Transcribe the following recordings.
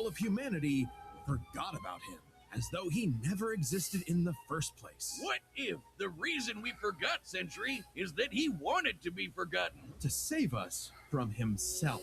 all of humanity forgot about him, as though he never existed in the first place. What if the reason we forgot Sentry is that he wanted to be forgotten? To save us from himself.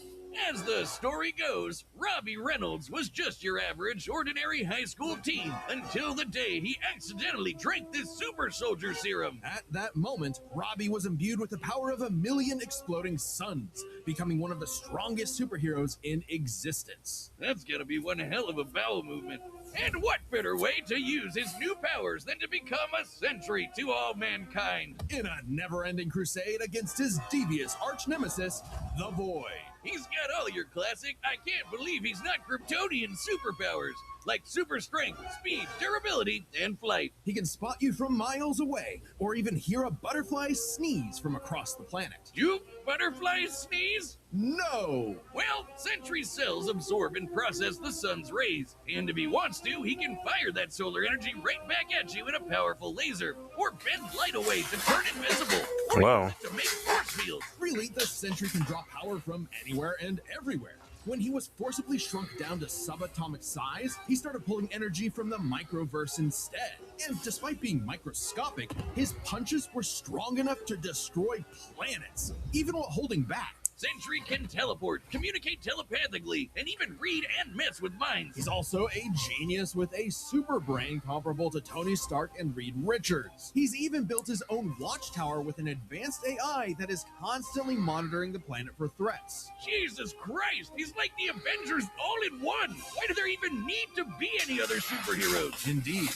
As the story goes, Robbie Reynolds was just your average, ordinary high school teen until the day he accidentally drank this super soldier serum. At that moment, Robbie was imbued with the power of 1,000,000 exploding suns, becoming one of the strongest superheroes in existence. That's gonna be one hell of a bowel movement. And what better way to use his new powers than to become a sentry to all mankind? In a never-ending crusade against his devious arch-nemesis, the Void. He's got all your classic, I can't believe he's not Kryptonian superpowers, like super strength, speed, durability, and flight. He can spot you from miles away, or even hear a butterfly sneeze from across the planet. Do butterflies sneeze? No! Well, Sentry cells absorb and process the sun's rays, and if he wants to, he can fire that solar energy right back at you in a powerful laser, or bend light away to turn invisible, or Wow. to make force fields. Really, the Sentry can draw power from anywhere and everywhere. When he was forcibly shrunk down to subatomic size, he started pulling energy from the microverse instead. And despite being microscopic, his punches were strong enough to destroy planets, even while holding back. Sentry can teleport, communicate telepathically, and even read and mess with minds. He's also a genius with a super brain comparable to Tony Stark and Reed Richards. He's even built his own watchtower with an advanced AI that is constantly monitoring the planet for threats. Jesus Christ, he's like the Avengers all in one. Why do there even need to be any other superheroes? Indeed.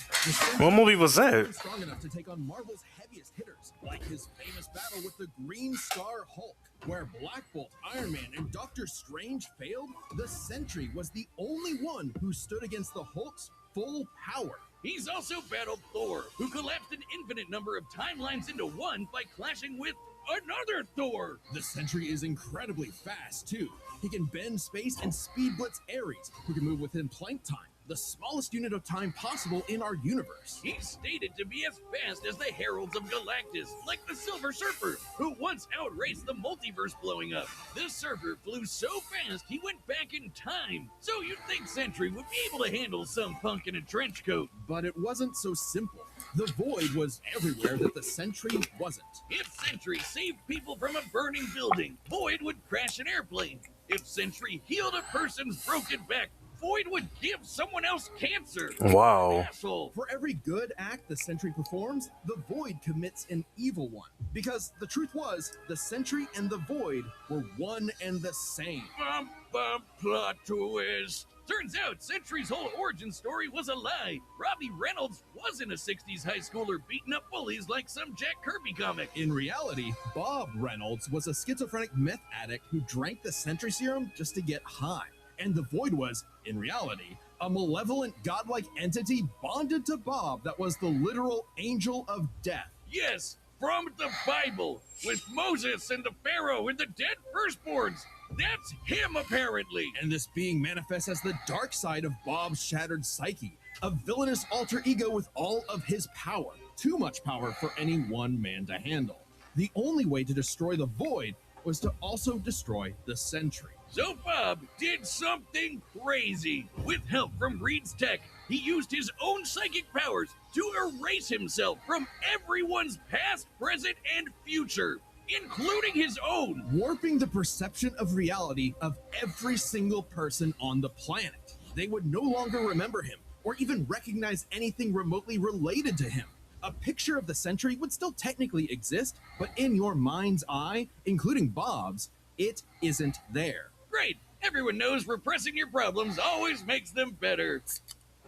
What movie was that? Was strong enough to take on Marvel's heaviest hitters, like his famous battle with the Green Star Hulk. Where Black Bolt, Iron Man, and Doctor Strange failed, the Sentry was the only one who stood against the Hulk's full power. He's also battled Thor, who collapsed an infinite number of timelines into one by clashing with another Thor. The Sentry is incredibly fast, too. He can bend space and speed blitz Ares, who can move within Planck time, the smallest unit of time possible in our universe. He's stated to be as fast as the Heralds of Galactus, like the Silver Surfer, who once outraced the multiverse blowing up. The Surfer flew so fast he went back in time, so you'd think Sentry would be able to handle some punk in a trench coat. But it wasn't so simple. The Void was everywhere that the Sentry wasn't. If Sentry saved people from a burning building, Void would crash an airplane. If Sentry healed a person's broken back, Void would give someone else cancer. Wow. Asshole. For every good act the Sentry performs, the Void commits an evil one. Because the truth was, the Sentry and the Void were one and the same. Bum, bum, plot twist. Turns out Sentry's whole origin story was a lie. Robbie Reynolds wasn't a 60s high schooler beating up bullies like some Jack Kirby comic. In reality, Bob Reynolds was a schizophrenic meth addict who drank the Sentry serum just to get high. And the Void was, in reality, a malevolent godlike entity bonded to Bob that was the literal angel of death. Yes, from the Bible, with Moses and the Pharaoh and the dead firstborns. That's him, apparently. And this being manifests as the dark side of Bob's shattered psyche, a villainous alter ego with all of his power. Too much power for any one man to handle. The only way to destroy the Void was to also destroy the Sentry. So Bob did something crazy. With help from Reed's tech, he used his own psychic powers to erase himself from everyone's past, present, and future, including his own. Warping the perception of reality of every single person on the planet. They would no longer remember him, or even recognize anything remotely related to him. A picture of the Sentry would still technically exist, but in your mind's eye, including Bob's, it isn't there. Great! Everyone knows repressing your problems always makes them better.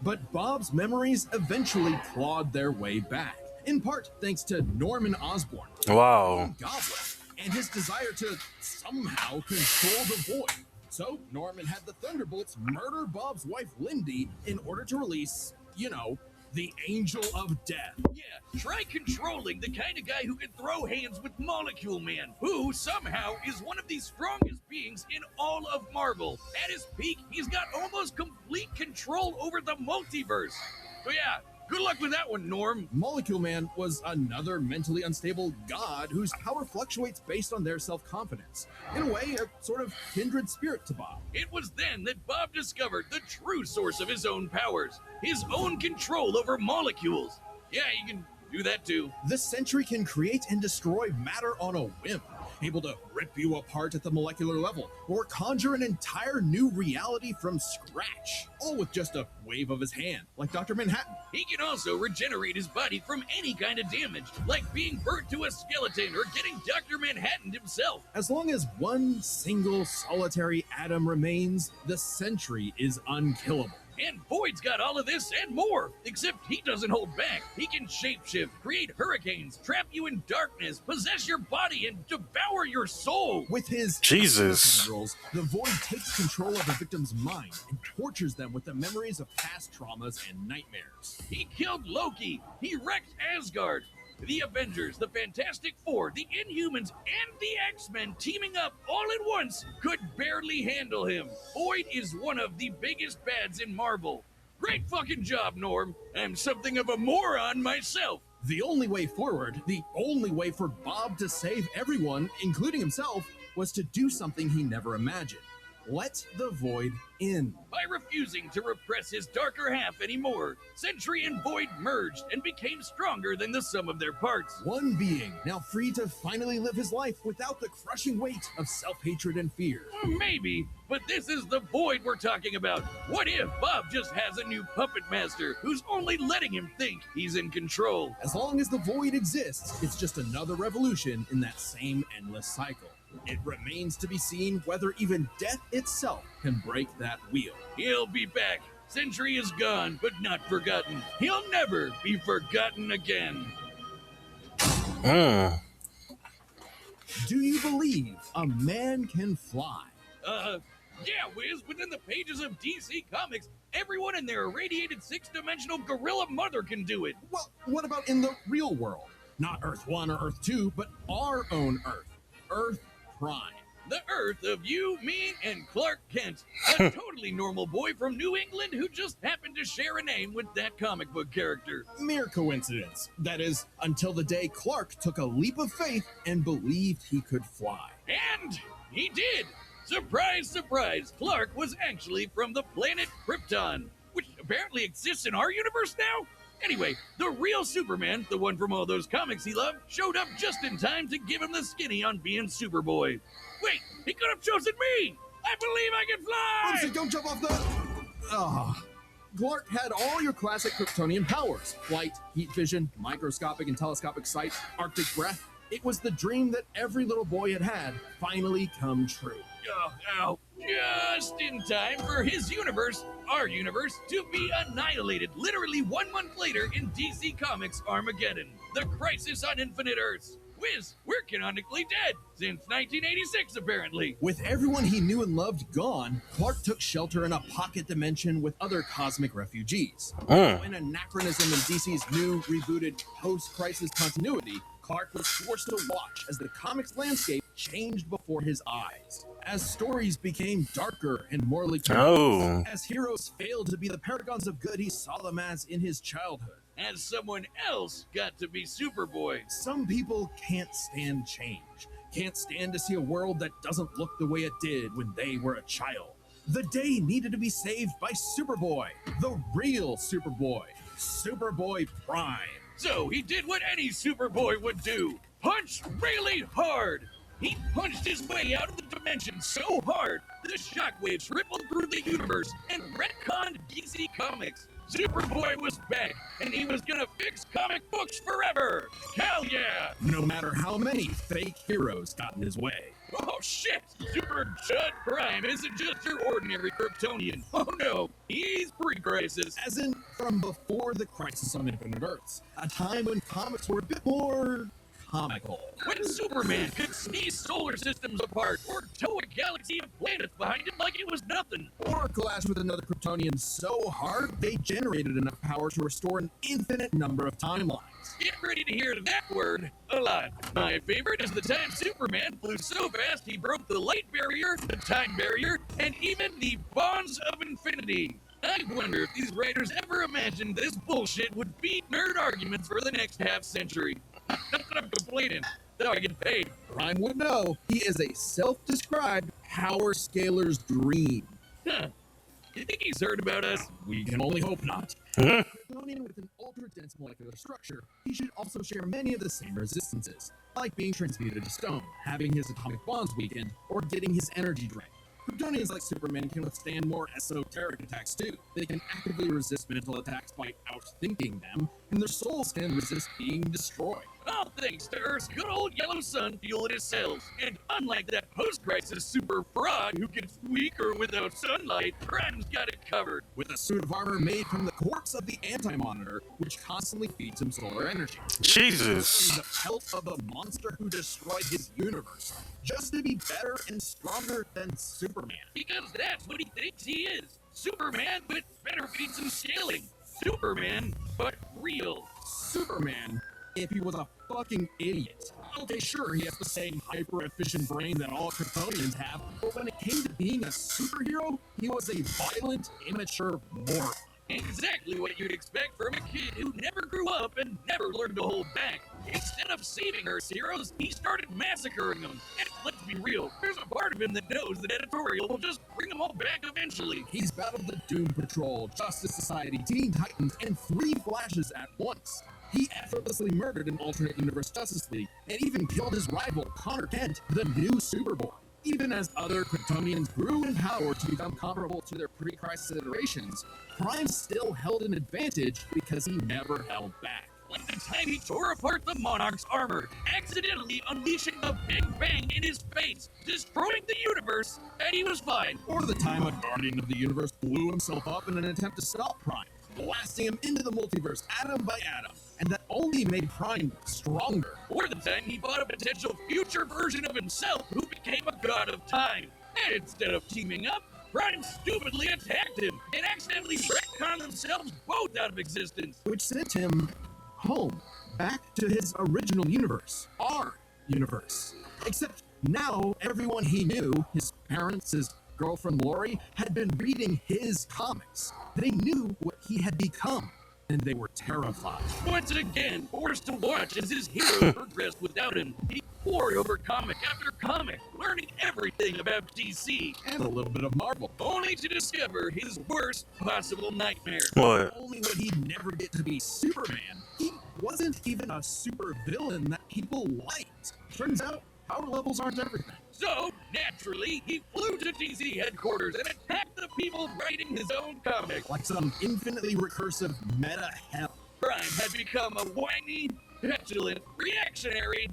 But Bob's memories eventually clawed their way back, in part thanks to Norman Osborn, Wow. Goblin, and his desire to somehow control the Void. So Norman had the Thunderbolts murder Bob's wife Lindy in order to release, the Angel of Death. Yeah, try controlling the kind of guy who can throw hands with Molecule Man, who somehow is one of the strongest beings in all of Marvel. At his peak, he's got almost complete control over the multiverse. So yeah, Good luck with that one, Norm. Molecule Man was another mentally unstable god whose power fluctuates based on their self-confidence. In a way, a sort of kindred spirit to Bob. It was then that Bob discovered the true source of his own powers, his own control over molecules. Yeah, you can do that too. The Sentry can create and destroy matter on a whim, able to rip you apart at the molecular level, or conjure an entire new reality from scratch, all with just a wave of his hand, like Dr. Manhattan. He can also regenerate his body from any kind of damage, like being burnt to a skeleton or getting Dr. Manhattan himself. As long as one single solitary atom remains, the Sentry is unkillable. And Void's got all of this and more, except he doesn't hold back. He can shapeshift, create hurricanes, trap you in darkness, possess your body, and devour your soul. With his Jesus. tendrils, the Void takes control of a victim's mind and tortures them with the memories of past traumas and nightmares. He killed Loki. He wrecked Asgard. The Avengers, the Fantastic Four, the Inhumans, and the X-Men teaming up all at once could barely handle him. Void is one of the biggest bads in Marvel. Great fucking job, Norm. I'm something of a moron myself. The only way forward, the only way for Bob to save everyone, including himself, was to do something he never imagined. Let the Void in. By refusing to repress his darker half anymore, Sentry and Void merged and became stronger than the sum of their parts. One being, now free to finally live his life without the crushing weight of self-hatred and fear. Maybe, but this is the Void we're talking about. What if Bob just has a new puppet master who's only letting him think he's in control? As long as the Void exists, it's just another revolution in that same endless cycle. It remains to be seen whether even death itself can break that wheel. He'll be back. Sentry is gone, but not forgotten. He'll never be forgotten again. Do you believe a man can fly? Yeah, Wiz, within the pages of DC Comics, everyone in their irradiated six-dimensional gorilla mother can do it. Well, what about in the real world? Not Earth 1 or Earth 2, but our own Earth. Earth Prime. The Earth of you, me, and Clark Kent. A totally normal boy from New England who just happened to share a name with that comic book character. Mere coincidence. That is, until the day Clark took a leap of faith and believed he could fly. And he did! Surprise, surprise, Clark was actually from the planet Krypton, which apparently exists in our universe now? Anyway, the real Superman, the one from all those comics he loved, showed up just in time to give him the skinny on being Superboy. Wait, he could have chosen me! I believe I can fly! Oopsie, don't jump off the... Clark had all your classic Kryptonian powers. Flight, heat vision, microscopic and telescopic sight, Arctic breath. It was the dream that every little boy had finally come true. Ow. Just in time for his universe, our universe, to be annihilated literally 1 month later in DC Comics Armageddon, the Crisis on Infinite Earths. Wiz, we're canonically dead since 1986, apparently. With everyone he knew and loved gone, Clark took shelter in a pocket dimension with other cosmic refugees. An anachronism in DC's new, rebooted, post-crisis continuity, Clark was forced to watch as the comics landscape changed before his eyes. As stories became darker and morally corrupt, as heroes failed to be the paragons of good he saw them as in his childhood. As someone else got to be Superboy. Some people can't stand change, can't stand to see a world that doesn't look the way it did when they were a child. The day needed to be saved by Superboy, the real Superboy, Superboy Prime. So he did what any Superboy would do, punch really hard. He punched his way out of the dimension so hard, the shockwaves rippled through the universe and retconned DC Comics. Superboy was back, and he was gonna fix comic books forever! Hell yeah! No matter how many fake heroes got in his way. Oh shit! Super Judd Prime isn't just your ordinary Kryptonian. Oh no, he's pre-crisis. As in, from before the Crisis on Infinite Earths, a time when comics were a bit more comical. When Superman could sneeze solar systems apart or tow a galaxy of planets behind him like it was nothing. Or clash with another Kryptonian so hard they generated enough power to restore an infinite number of timelines. Get ready to hear that word a lot. My favorite is the time Superman flew so fast he broke the light barrier, the time barrier, and even the bonds of infinity. I wonder if these writers ever imagined this bullshit would feed nerd arguments for the next half-century. Not that I'm complaining. Though I get paid. Prime would know he is a self-described power scaler's dream. Huh. You think he's heard about us? We can only hope not. Kryptonian with an ultra-dense molecular structure, he should also share many of the same resistances, like being transmuted to stone, having his atomic bonds weakened, or getting his energy drained. Kryptonians like Superman can withstand more esoteric attacks too. They can actively resist mental attacks by outthinking them, and their souls can resist being destroyed. All thanks to Earth's good old yellow sun fueling his cells. And unlike that post-crisis super fraud who gets weaker without sunlight, Prime's got it covered. With a suit of armor made from the corpse of the Anti-Monitor, which constantly feeds him solar energy. Jesus. The pelt of the monster who destroyed his universe, just to be better and stronger than Superman. Because that's what he thinks he is. Superman with better feats and scaling. Superman, but real. Superman, if he was a fucking idiot. Okay, sure, he has the same hyper-efficient brain that all Kryptonians have, but when it came to being a superhero, he was a violent, immature moron. Exactly what you'd expect from a kid who never grew up and never learned to hold back. Instead of saving Earth's heroes, he started massacring them. And let's be real, there's a part of him that knows that editorial will just bring them all back eventually. He's battled the Doom Patrol, Justice Society, Teen Titans, and 3 Flashes at once. He effortlessly murdered an alternate universe Justice League, and even killed his rival, Connor Kent, the new Superboy. Even as other Kryptonians grew in power to become comparable to their pre-crisis iterations, Prime still held an advantage because he never held back. Like the time he tore apart the Monarch's armor, accidentally unleashing the Big Bang in his face, destroying the universe, and he was fine. Or the time a Guardian of the Universe blew himself up in an attempt to stop Prime, blasting him into the multiverse atom by atom, and that only made Prime stronger. Or the time he fought a potential future version of himself who became a god of time. And instead of teaming up, Prime stupidly attacked him and accidentally retconned themselves both out of existence. Which sent him home, back to his original universe, our universe. Except now everyone he knew, his parents, his girlfriend Lori, had been reading his comics. They knew what he had become, and they were terrified. Once again, forced to watch as his heroes progressed without him, he pored over comic after comic, learning everything about DC, And a little bit of Marvel. only to discover his worst possible nightmare. What? Only would he never get to be Superman. He wasn't even a super villain that people liked. Turns out, power levels aren't everything. So, naturally, he flew to DC headquarters and attacked the people writing his own comic. Like some infinitely recursive meta hell. Prime had become a whiny, petulant, reactionary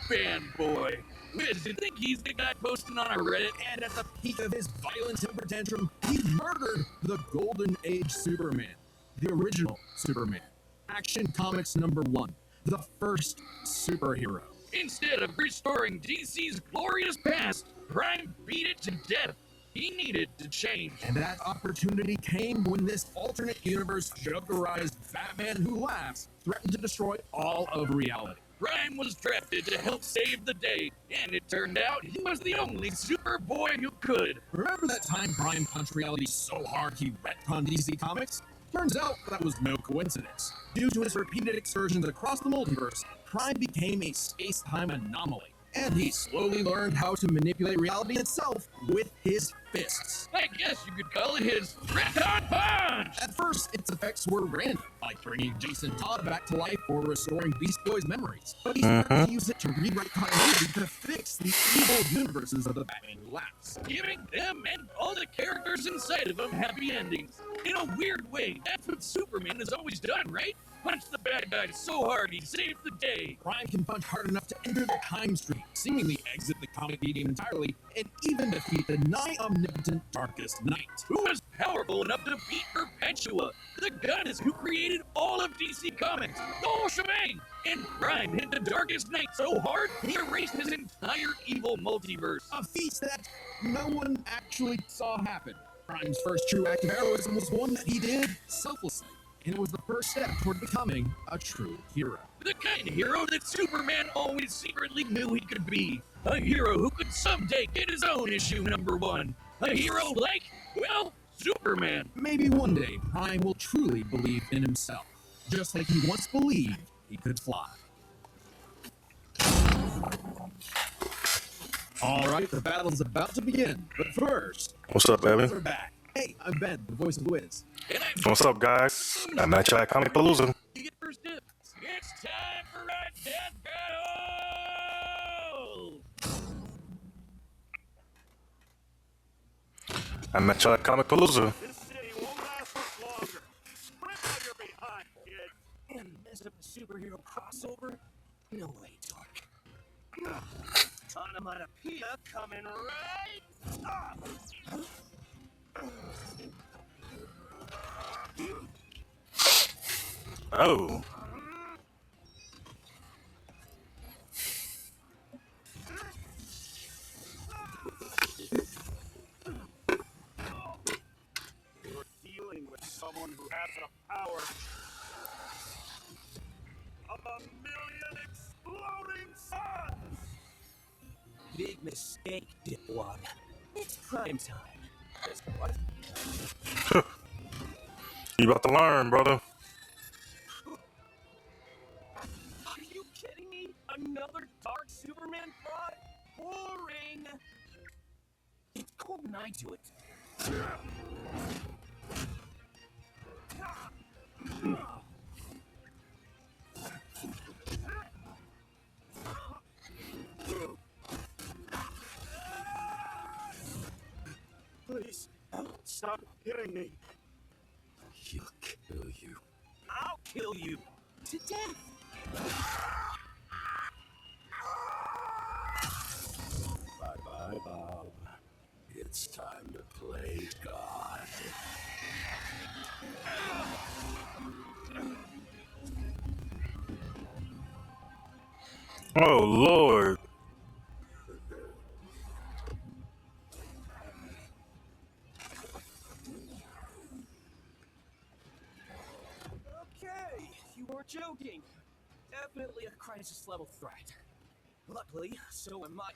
fanboy. Wiz, you think he's the guy posting on our Reddit? And at the peak of his violent temper tantrum, he murdered the Golden Age Superman, the original Superman. Action Comics #1, the first superhero. Instead of restoring DC's glorious past, Prime beat it to death. He needed to change. And that opportunity came when this alternate universe Jokerized Batman Who Laughs threatened to destroy all of reality. Prime was drafted to help save the day, and it turned out he was the only Superboy who could. Remember that time Prime punched reality so hard he retconned DC Comics? Turns out that was no coincidence. Due to his repeated excursions across the multiverse, Prime became a space-time anomaly, and he slowly learned how to manipulate reality itself with his fists. I guess you could call it his retcon punch! At first, its effects were random, like bringing Jason Todd back to life or restoring Beast Boy's memories. But he started to use it to rewrite continuity to fix the evil universes of the Batman Who Laughs. Giving them and all the characters inside of them happy endings. In a weird way, that's what Superman has always done, right? Punch the bad guy so hard he saved the day. Prime can punch hard enough to enter the time stream, seemingly exit the comic medium entirely, and even defeat the nigh omnipotent Darkest Knight. Who was powerful enough to beat Perpetua, the goddess who created all of DC Comics, the whole shebang. And Prime hit the Darkest Knight so hard, he erased his entire evil multiverse. A feat that no one actually saw happen. Prime's first true act of heroism was one that he did selflessly, and it was the first step toward becoming a true hero. The kind of hero that Superman always secretly knew he could be. A hero who could someday get his own issue #1. A hero like, well, Superman. Maybe one day Prime will truly believe in himself, just like he once believed he could fly. All right, the battle's about to begin, but first, What's up, baby? we're back. Hey, I'm Ben, the voice of Wiz. And I'm What's up, guys? I'm at Jack Comic Palooza. You get first dibs. It's time for a death battle! I'm at Jack Comic Palooza. This city won't last much longer. Sprint while you're behind, kid. And mess up a superhero crossover? No way, Dork. Onomatopoeia coming right up! Oh. You're dealing with someone who has the power of 1,000,000 exploding suns! Big mistake, dipwad. It's prime time. What? You about to learn, brother. Are you kidding me? Another Dark Superman fraud? Boring! It's cold when I do it. Please, stop hitting me. He'll kill you. I'll kill you. To death. Bye-bye, Bob. It's time to play God. Oh, Lord. Okay, you weren't joking. Definitely a crisis level threat. Luckily, so am I.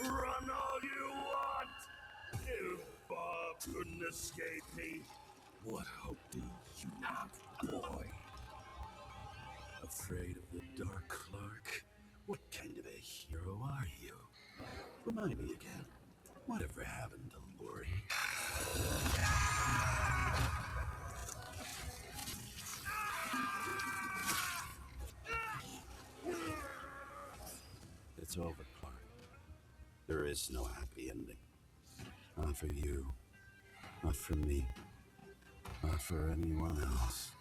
Run all you want! If Bob couldn't escape me, what hope do you have, boy? Afraid of the Dark Clark? What kind of a hero are you? Remind me again, whatever happened to Lori? It's over, Clark. There is no happy ending. Not for you. Not for me. Not for anyone else.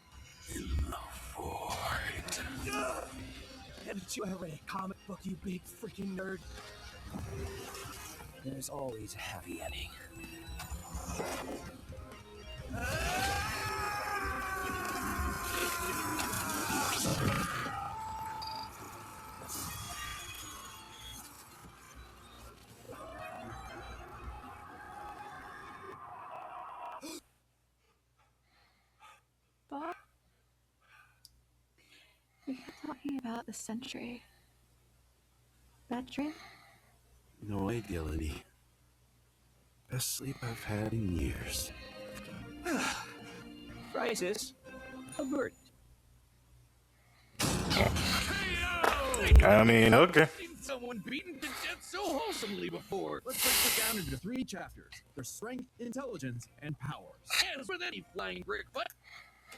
In the void. Haven't you ever read a comic book, you big freaking nerd? There's always a happy ending. Bob? We kept talking about the Sentry. Bad dream? No way, Gillany. Best sleep I've had in years. Crisis averted. I mean, okay. I've seen someone beaten to death so wholesomely before. Let's break this down into 3 chapters: their strength, intelligence, and powers. As with any flying brick, but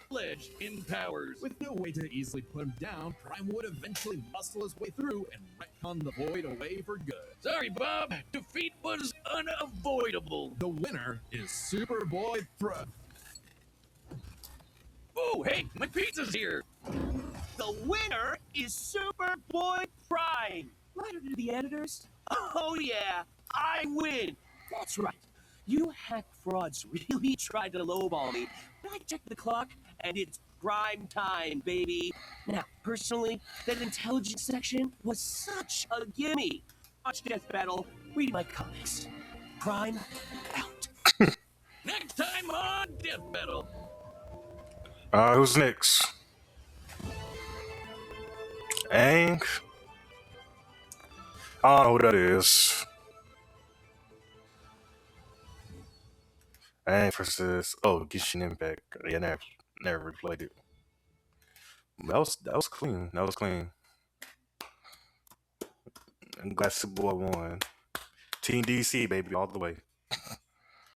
pledged in powers. With no way to easily put him down, Prime would eventually muscle his way through and retcon the void away for good. Sorry, Bob. Defeat was unavoidable. The winner is Superboy Oh, hey, my pizza's here. The winner is Superboy Prime. Letter to the editors. Oh yeah, I win. That's right. You hack frauds really tried to lowball me, but I checked the clock and it's prime time, baby. Now, personally, that intelligence section was such a gimme. Watch Death Battle, read my comics. Prime out. Next time on Death Battle. Who's next? Aang? I don't know who that is. Aang versus Genshin Impact. Yeah, never replayed it. That was clean. That was clean. I'm glad Superboy won. Team DC baby all the way.